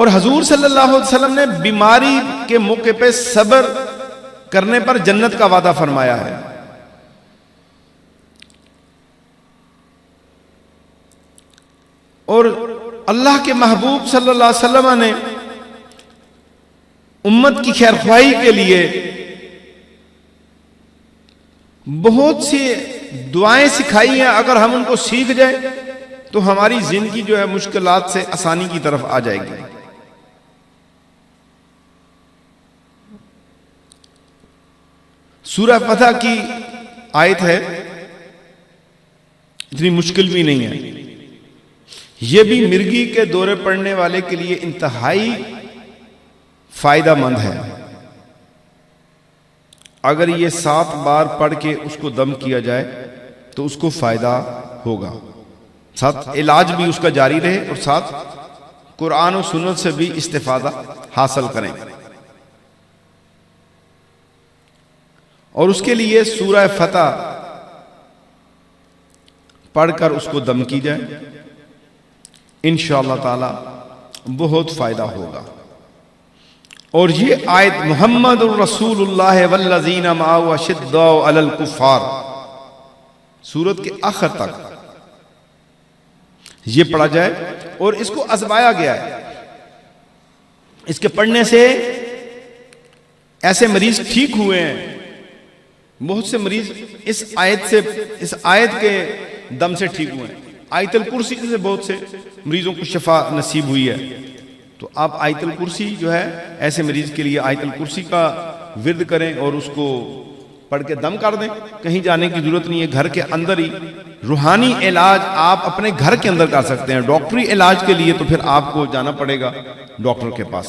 اور حضور صلی اللہ علیہ وسلم نے بیماری کے موقع پہ صبر کرنے پر جنت کا وعدہ فرمایا ہے. اور اللہ کے محبوب صلی اللہ علیہ وسلم نے امت کی خیر خواہی کے لیے بہت سی دعائیں سکھائی ہیں. اگر ہم ان کو سیکھ جائیں تو ہماری زندگی جو ہے مشکلات سے آسانی کی طرف آ جائے گی. سورہ فتح کی آیت ہے, اتنی مشکل بھی نہیں ہے. یہ بھی مرگی کے دورے پڑنے والے کے لیے انتہائی فائدہ مند ہے. اگر یہ 7 بار پڑھ کے اس کو دم کیا جائے تو اس کو فائدہ ہوگا. ساتھ علاج بھی اس کا جاری رہے اور ساتھ قرآن و سنت سے بھی استفادہ حاصل کریں. اور اس کے لیے سورہ فتح پڑھ کر اس کو دم کی جائے, انشاءاللہ تعالی بہت فائدہ ہوگا. اور یہ آیت محمد الرسول اللہ والذین معہ اشداء علی الکفار سورت کے آخر تک یہ پڑھا جائے اور اس کو ازمایا گیا ہے. اس کے پڑھنے سے ایسے مریض ٹھیک ہوئے ہیں, بہت سے مریض اس آیت کے دم سے ٹھیک ہوئے ہیں. آیت الکرسی سے بہت سے مریضوں کو شفا نصیب ہوئی ہے. تو آپ آیت الکرسی جو ہے ایسے مریض کے لیے آیت الکرسی کا ورد کریں اور اس کو پڑھ کے دم کر دیں. کہیں جانے کی ضرورت نہیں ہے, گھر کے اندر ہی روحانی علاج آپ اپنے گھر کے اندر کر سکتے ہیں. ڈاکٹری علاج کے لیے تو پھر آپ کو جانا پڑے گا ڈاکٹر کے پاس.